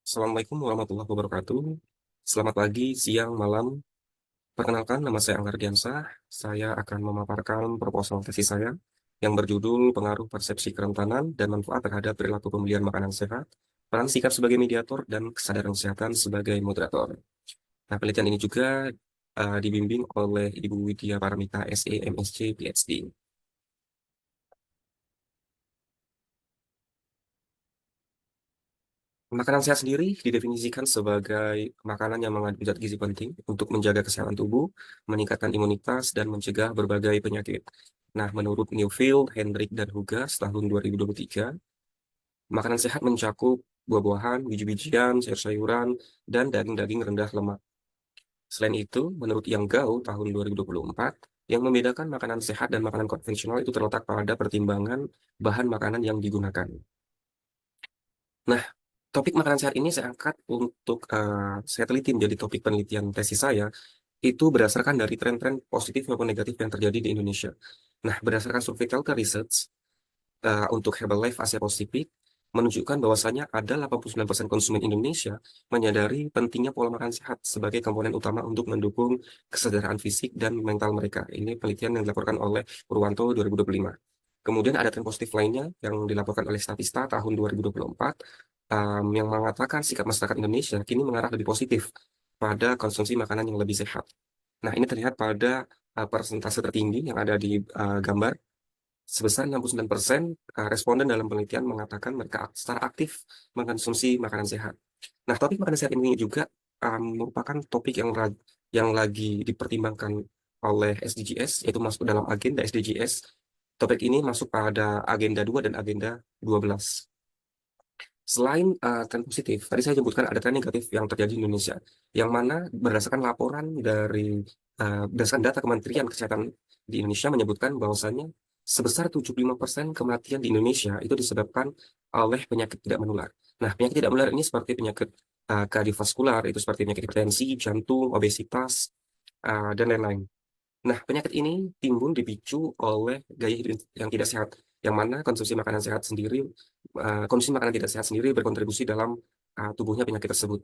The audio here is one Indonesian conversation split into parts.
Assalamualaikum warahmatullahi wabarakatuh. Selamat pagi, siang, malam. Perkenalkan, nama saya Anggar Diansah. Saya akan memaparkan proposal tesis saya yang berjudul Pengaruh Persepsi Kerentanan dan Manfaat Terhadap Perilaku Pembelian Makanan Sehat, Peran Sikap sebagai Mediator, dan Kesadaran Kesehatan sebagai Moderator. Nah, penelitian ini juga dibimbing oleh Ibu Widya Paramita, SE, MSc, PhD. Makanan sehat sendiri didefinisikan sebagai makanan yang mengandung zat gizi penting untuk menjaga kesehatan tubuh, meningkatkan imunitas, dan mencegah berbagai penyakit. Nah, menurut Newfield, Hendrik, dan Hugas tahun 2023, makanan sehat mencakup buah-buahan, biji-bijian, sayur-sayuran, dan daging-daging rendah lemak. Selain itu, menurut Yang Gao tahun 2024, yang membedakan makanan sehat dan makanan konvensional itu terletak pada pertimbangan bahan makanan yang digunakan. Nah, topik makanan sehat ini saya angkat untuk saya teliti menjadi topik penelitian tesis saya, itu berdasarkan dari tren-tren positif maupun negatif yang terjadi di Indonesia. Nah, berdasarkan survei Telka Research untuk Herbalife Asia Pasifik, menunjukkan bahwasanya ada 89% konsumen Indonesia menyadari pentingnya pola makan sehat sebagai komponen utama untuk mendukung kesadaran fisik dan mental mereka. Ini penelitian yang dilaporkan oleh Purwanto 2025. Kemudian ada tren positif lainnya yang dilaporkan oleh Statista tahun 2024 yang mengatakan sikap masyarakat Indonesia kini mengarah lebih positif pada konsumsi makanan yang lebih sehat. Nah, ini terlihat pada persentase tertinggi yang ada di gambar. Sebesar 69% responden dalam penelitian mengatakan mereka secara aktif mengkonsumsi makanan sehat. Nah, topik makanan sehat ini juga merupakan topik yang lagi dipertimbangkan oleh SDGs, yaitu masuk dalam agenda SDGs. Topik ini masuk pada agenda 2 dan agenda 12. Selain tren positif, tadi saya sebutkan ada tren negatif yang terjadi di Indonesia, yang mana berdasarkan laporan berdasarkan data Kementerian Kesehatan di Indonesia menyebutkan bahwasannya sebesar 75% kematian di Indonesia itu disebabkan oleh penyakit tidak menular. Nah, penyakit tidak menular ini seperti penyakit kardiovaskular, itu seperti penyakit hipertensi, jantung, obesitas, dan lain-lain. Nah, penyakit ini timbul dipicu oleh gaya hidup yang tidak sehat, yang mana konsumsi makanan tidak sehat sendiri berkontribusi dalam tubuhnya penyakit tersebut.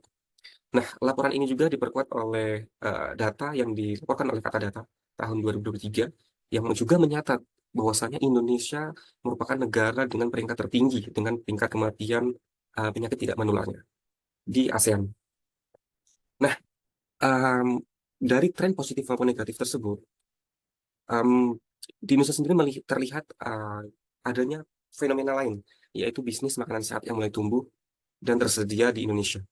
Nah, laporan ini juga diperkuat oleh data yang dilaporkan oleh Kata Data tahun 2023, yang juga menyatat bahwasanya Indonesia merupakan negara dengan peringkat tertinggi dengan tingkat kematian penyakit tidak menularnya di ASEAN. Nah, em, dari tren positif maupun negatif tersebut, Em, di Indonesia sendiri terlihat adanya fenomena lain, yaitu bisnis makanan sehat yang mulai tumbuh dan tersedia di Indonesia.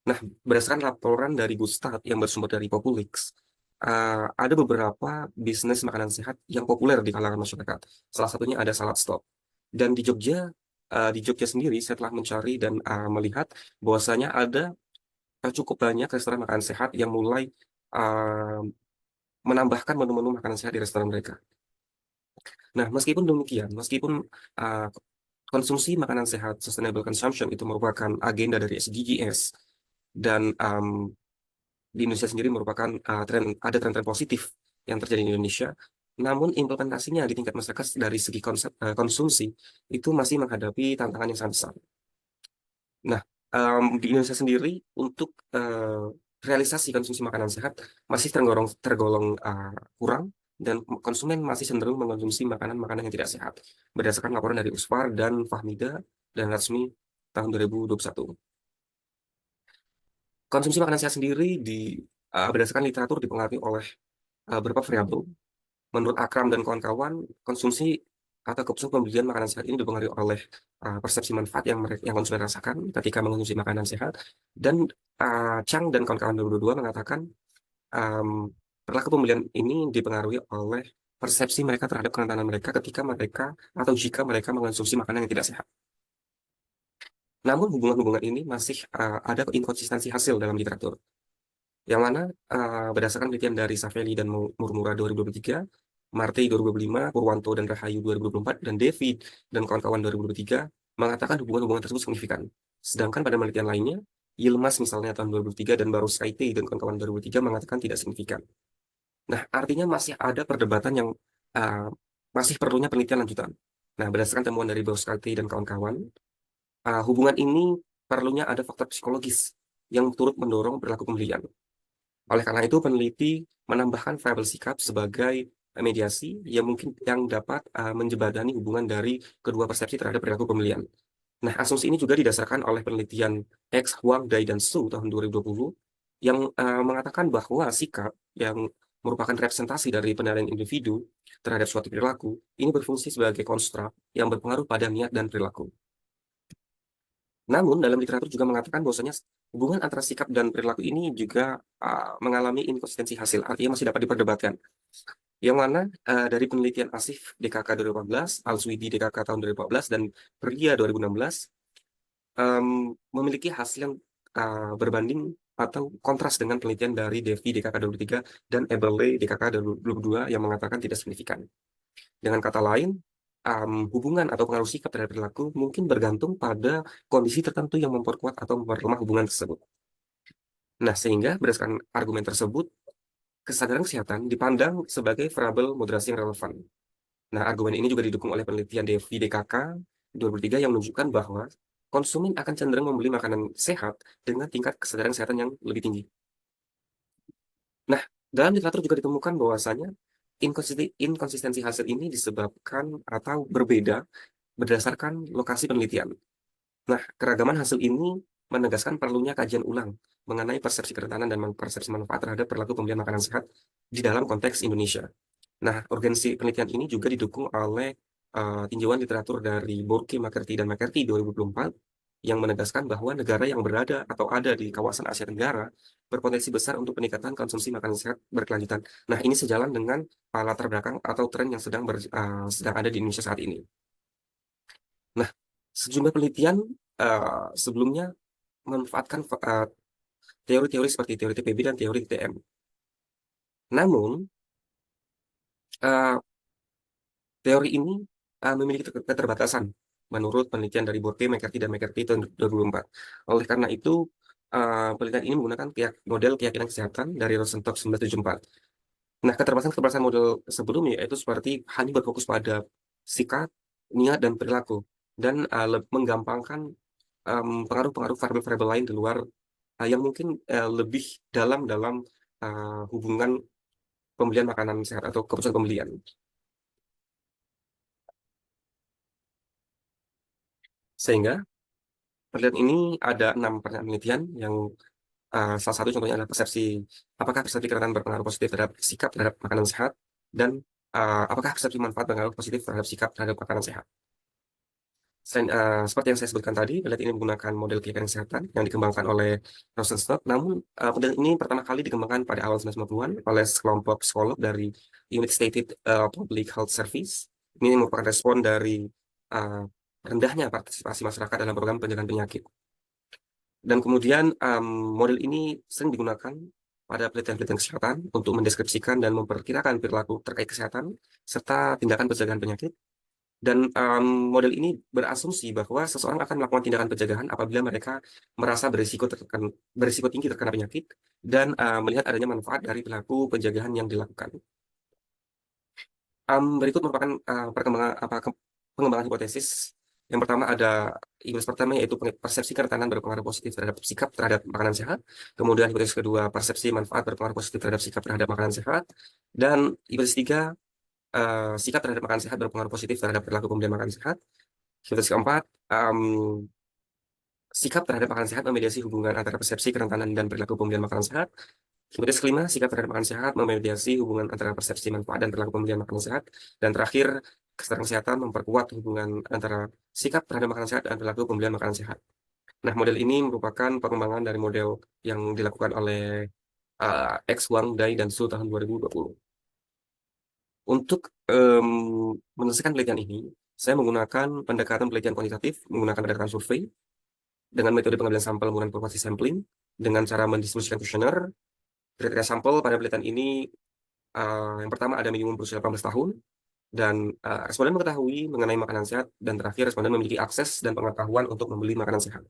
Nah, berdasarkan laporan dari Gustad yang bersumber dari Populix, ada beberapa bisnis makanan sehat yang populer di kalangan masyarakat. Salah satunya ada Salad Stop. Dan di Jogja sendiri, saya telah mencari dan melihat bahwasanya ada cukup banyak restoran makanan sehat yang mulai uh, menambahkan menu-menu makanan sehat di restoran mereka. Nah, meskipun demikian, meskipun uh, konsumsi makanan sehat, sustainable consumption itu merupakan agenda dari SDGs dan di Indonesia sendiri merupakan ada tren-tren positif yang terjadi di Indonesia, namun implementasinya di tingkat masyarakat dari segi konsep konsumsi itu masih menghadapi tantangan yang sangat besar. Nah, di Indonesia sendiri untuk realisasi konsumsi makanan sehat masih tergolong kurang dan konsumen masih cenderung mengkonsumsi makanan-makanan yang tidak sehat berdasarkan laporan dari USPAR dan Fahmida dan Latsmi tahun 2021. Konsumsi makanan sehat sendiri berdasarkan literatur dipengaruhi oleh beberapa variabel. Menurut Akram dan kawan-kawan, konsumsi atau keputusan pembelian makanan sehat ini dipengaruhi oleh persepsi manfaat yang konsumen rasakan ketika mengonsumsi makanan sehat. Dan Chang dan kawan-kawan 2022 mengatakan um, perilaku pembelian ini dipengaruhi oleh persepsi mereka terhadap kerentanan mereka ketika mereka atau jika mereka mengonsumsi makanan yang tidak sehat. Namun hubungan-hubungan ini masih ada inkonsistensi hasil dalam literatur. Yang mana berdasarkan penelitian dari Savelli dan Murmura 2023, Marti 2025, Purwanto dan Rahayu 2024, dan David dan kawan-kawan 2023 mengatakan hubungan-hubungan tersebut signifikan. Sedangkan pada penelitian lainnya, Yilmaz misalnya tahun 2003 dan Baru Saite dan kawan-kawan 2003 mengatakan tidak signifikan. Nah, artinya masih ada perdebatan yang uh, masih perlunya penelitian lanjutan. Nah, berdasarkan temuan dari Baru Saite dan kawan-kawan, Hubungan ini perlunya ada faktor psikologis yang turut mendorong perilaku pembelian. Oleh karena itu, peneliti menambahkan variabel sikap sebagai mediasi yang dapat menjembatani hubungan dari kedua persepsi terhadap perilaku pembelian. Nah, asumsi ini juga didasarkan oleh penelitian X, Huang, Dai, dan Su tahun 2020 yang mengatakan bahwa sikap yang merupakan representasi dari penilaian individu terhadap suatu perilaku ini berfungsi sebagai konstruk yang berpengaruh pada niat dan perilaku. Namun, dalam literatur juga mengatakan bahwasanya hubungan antara sikap dan perilaku ini juga mengalami inkonsistensi hasil, artinya masih dapat diperdebatkan. Yang mana dari penelitian Asif DKK 2014, Al-Swidi DKK tahun 2014, dan Pria 2016 memiliki hasil yang berbanding atau kontras dengan penelitian dari Devi DKK 23 dan Eberle DKK 22 yang mengatakan tidak signifikan. Dengan kata lain, hubungan atau pengaruh sikap terhadap perilaku mungkin bergantung pada kondisi tertentu yang memperkuat atau memperlemah hubungan tersebut. Nah, sehingga berdasarkan argumen tersebut, kesadaran kesehatan dipandang sebagai variabel moderasi yang relevan. Nah, argumen ini juga didukung oleh penelitian Devi DKK 23 yang menunjukkan bahwa konsumen akan cenderung membeli makanan sehat dengan tingkat kesadaran kesehatan yang lebih tinggi. Nah, dalam literatur juga ditemukan bahwasanya inkonsistensi hasil ini disebabkan atau berbeda berdasarkan lokasi penelitian. Nah, keragaman hasil ini menegaskan perlunya kajian ulang mengenai persepsi kerentanan dan persepsi manfaat terhadap perilaku pembelian makanan sehat di dalam konteks Indonesia. Nah, urgensi penelitian ini juga didukung oleh tinjauan literatur dari Borke, McCarthy, dan McCarthy 2024 yang menegaskan bahwa negara yang berada atau ada di kawasan Asia Tenggara berpotensi besar untuk peningkatan konsumsi makanan sehat berkelanjutan. Nah, ini sejalan dengan latar belakang atau tren yang sedang ada di Indonesia saat ini. Nah, sejumlah penelitian sebelumnya memanfaatkan teori-teori seperti teori TPB dan teori TM. Namun, eh, teori ini memiliki keterbatasan menurut penelitian dari Borke, McCarthy, dan McCarthy tahun 2004. Oleh karena itu, penelitian ini menggunakan model keyakinan kesehatan dari Rosenstock 1974. Nah, keterbatasan-keterbatasan model sebelumnya yaitu seperti hanya berfokus pada sikap, niat, dan perilaku, dan menggampangkan pengaruh-pengaruh variabel-variabel lain di luar yang mungkin lebih dalam hubungan pembelian makanan sehat atau keputusan pembelian. Sehingga penelitian ini ada 6 penelitian yang salah satu contohnya adalah apakah persepsi kerentanan berpengaruh positif terhadap sikap terhadap makanan sehat, dan apakah persepsi manfaat berpengaruh positif terhadap sikap terhadap makanan sehat. Seperti yang saya sebutkan tadi, penelitian ini menggunakan model keyakinan kesehatan yang dikembangkan oleh Rosenstock. Namun, penelitian ini pertama kali dikembangkan pada awal 1990-an oleh sekelompok psikolog dari United States Public Health Service. Ini merupakan respon dari uh, rendahnya partisipasi masyarakat dalam program pencegahan penyakit. Dan kemudian model ini sering digunakan pada penelitian-penelitian kesehatan untuk mendeskripsikan dan memperkirakan perilaku terkait kesehatan serta tindakan pencegahan penyakit. Dan model ini berasumsi bahwa seseorang akan melakukan tindakan pencegahan apabila mereka merasa berisiko tinggi terkena penyakit dan melihat adanya manfaat dari perilaku pencegahan yang dilakukan. Berikut merupakan pengembangan hipotesis. Yang pertama ada hipotesis pertama yaitu persepsi kerentanan berpengaruh positif terhadap sikap terhadap makanan sehat. Kemudian hipotesis kedua persepsi manfaat berpengaruh positif terhadap sikap terhadap makanan sehat. Dan hipotesis tiga sikap terhadap makanan sehat berpengaruh positif terhadap perilaku pembelian makanan sehat. Hipotesis keempat, sikap terhadap makanan sehat memediasi hubungan antara persepsi kerentanan dan perilaku pembelian makanan sehat. Hipotesis kelima, sikap terhadap makanan sehat memediasi hubungan antara persepsi manfaat dan perilaku pembelian makanan sehat. Dan terakhir, kesadaran kesehatan memperkuat hubungan antara sikap terhadap makanan sehat dan perilaku pembelian makanan sehat. Nah, model ini merupakan pengembangan dari model yang dilakukan oleh X, Wang, Dai, dan Su tahun 2020. Untuk menyelesaikan penelitian ini, saya menggunakan pendekatan penelitian kuantitatif, menggunakan pendekatan survei, dengan metode pengambilan sampel menggunakan populasi sampling, dengan cara mendistribusikan kuesioner. Kriteria sampel pada penelitian ini, yang pertama ada minimum berusia 18 tahun, dan responden mengetahui mengenai makanan sehat, dan terakhir responden memiliki akses dan pengetahuan untuk membeli makanan sehat.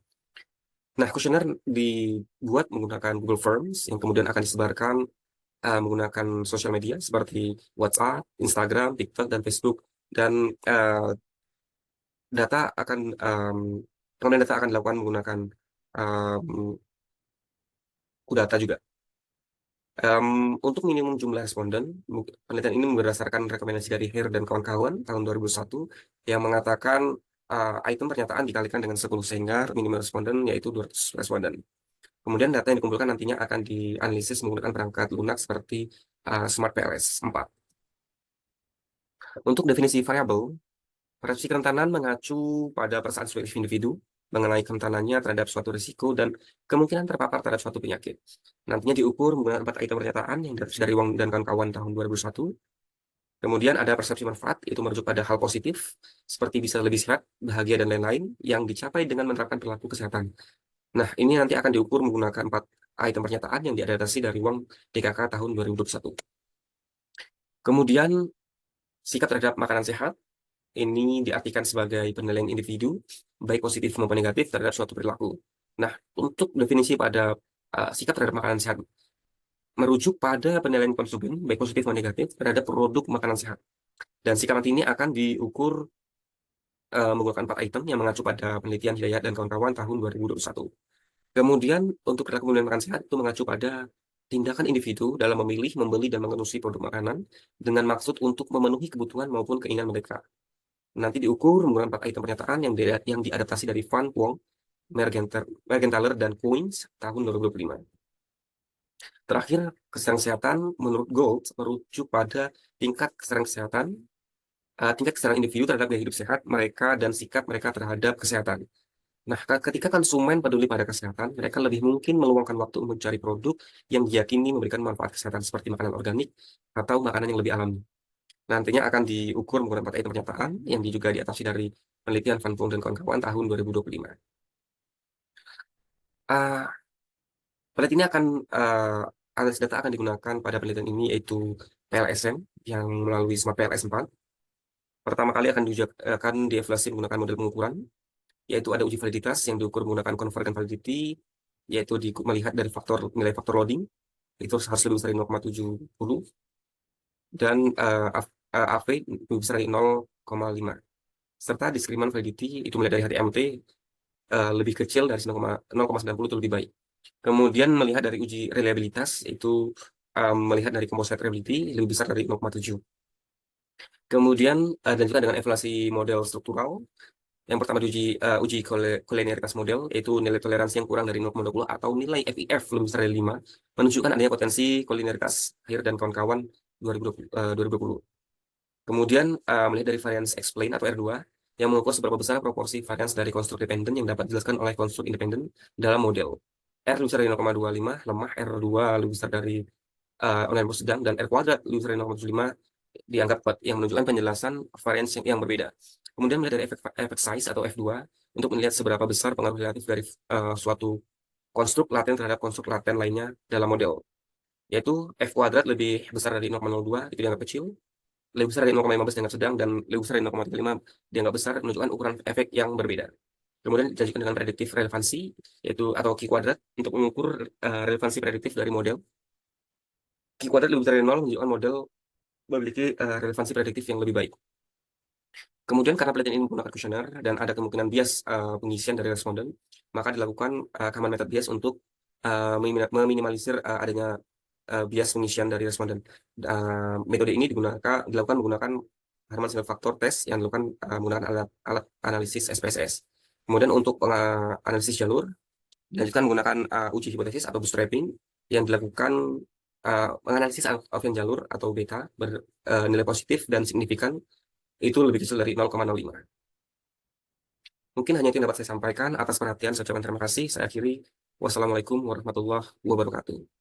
Nah, kuesioner dibuat menggunakan Google Forms yang kemudian akan disebarkan menggunakan sosial media seperti WhatsApp, Instagram, TikTok, dan Facebook. Dan data akan Pengambilan data akan dilakukan menggunakan Kudata juga. Em, untuk minimum jumlah responden, penelitian ini berdasarkan rekomendasi dari Hare dan kawan-kawan tahun 2001 yang mengatakan item pernyataan dikalikan dengan 10 sehingga minimum responden yaitu 200 responden. Kemudian data yang dikumpulkan nantinya akan dianalisis menggunakan perangkat lunak seperti Smart PLS 4. Untuk definisi variabel, persepsi kerentanan mengacu pada perasaan subjektif individu mengenai kerentanannya terhadap suatu risiko dan kemungkinan terpapar terhadap suatu penyakit. Nantinya diukur menggunakan 4 item pernyataan yang dari Wang dan kawan-kawan tahun 2001. Kemudian ada persepsi manfaat, itu merujuk pada hal positif, seperti bisa lebih sehat, bahagia, dan lain-lain, yang dicapai dengan menerapkan perilaku kesehatan. Nah, ini nanti akan diukur menggunakan 4 item pernyataan yang diadaptasi dari Wang DKK tahun 2021. Kemudian, sikap terhadap makanan sehat, ini diartikan sebagai penilaian individu, baik positif maupun negatif terhadap suatu perilaku. Nah, untuk definisi pada sikap terhadap makanan sehat, merujuk pada penilaian konsumen, baik positif maupun negatif, terhadap produk makanan sehat. Dan sikap nanti ini akan diukur menggunakan 4 item yang mengacu pada penelitian Hidayat dan kawan-kawan tahun 2021. Kemudian, untuk perilaku pemilihan makan sehat itu mengacu pada tindakan individu dalam memilih, membeli, dan mengonsumsi produk makanan dengan maksud untuk memenuhi kebutuhan maupun keinginan mereka. Nanti diukur menggunakan 4 item pernyataan yang diadaptasi dari Van Kwong, Mergenthaler, dan Coins tahun 2025. Terakhir, kesetaraan kesehatan menurut Gold merujuk pada tingkat kesetaraan individu terhadap gaya hidup sehat mereka dan sikap mereka terhadap kesehatan. Nah, ketika konsumen peduli pada kesehatan, mereka lebih mungkin meluangkan waktu untuk mencari produk yang diyakini memberikan manfaat kesehatan seperti makanan organik atau makanan yang lebih alami. Nantinya akan diukur menggunakan 4 item pernyataan yang juga diatasi dari penelitian Van Pong dan kawan-kawan tahun 2025. Ah, Penelitian ini akan analisis data akan digunakan pada penelitian ini yaitu PLSM yang melalui Smart PLS 4. Pertama kali akan dievaluasi menggunakan model pengukuran, yaitu ada uji validitas yang diukur menggunakan convergent validity, yaitu melihat dari nilai faktor loading, itu harus lebih besar dari 0,70, dan AV lebih besar dari 0,5. Serta discriminant validity, itu melihat dari HTMT, lebih kecil dari 0,90 itu lebih baik. Kemudian melihat dari uji reliabilitas, itu melihat dari composite reliability lebih besar dari 0,7. Kemudian dan juga dengan evaluasi model struktural, yang pertama uji kolinearitas model, yaitu nilai toleransi yang kurang dari 0,20 atau nilai FIF lebih besar dari 5, menunjukkan adanya potensi kolinearitas akhir dan kawan-kawan 2020. Kemudian melihat dari variance explain atau R2, yang mengukur seberapa besar proporsi variance dari konstruk dependen yang dapat dijelaskan oleh konstruk independen dalam model. R lebih besar dari 0,25, lemah, R2 lebih besar dari online sedang, dan R kuadrat lebih besar dari 0,75 dianggap kuat, yang menunjukkan penjelasan variance yang berbeda. Kemudian melihat dari efek size atau F2 untuk melihat seberapa besar pengaruh relatif dari suatu konstruk laten terhadap konstruk laten lainnya dalam model. Yaitu F kuadrat lebih besar dari 0,02 itu dianggap kecil, lebih besar dari 0,15 dianggap sedang, dan lebih besar dari 0,35 dianggap besar, menunjukkan ukuran efek yang berbeda. Kemudian dijanjikan dengan prediktif relevansi, yaitu atau Q kuadrat, untuk mengukur relevansi prediktif dari model. Q kuadrat lebih besar dari 0 menunjukkan model memiliki relevansi prediktif yang lebih baik. Kemudian karena penelitian ini menggunakan kuesioner dan ada kemungkinan bias pengisian dari responden, maka dilakukan common method bias untuk meminimalisir adanya bias pengisian dari responden. Metode ini dilakukan menggunakan Harman single factor test yang dilakukan menggunakan alat analisis SPSS. Kemudian untuk analisis jalur, dilanjutkan menggunakan uji hipotesis atau bootstrapping yang dilakukan menganalisis alfian jalur atau beta bernilai positif dan signifikan itu lebih kecil dari 0,05. Mungkin hanya itu yang dapat saya sampaikan. Atas perhatian saya ucapkan terima kasih. Saya akhiri. Wassalamualaikum warahmatullahi wabarakatuh.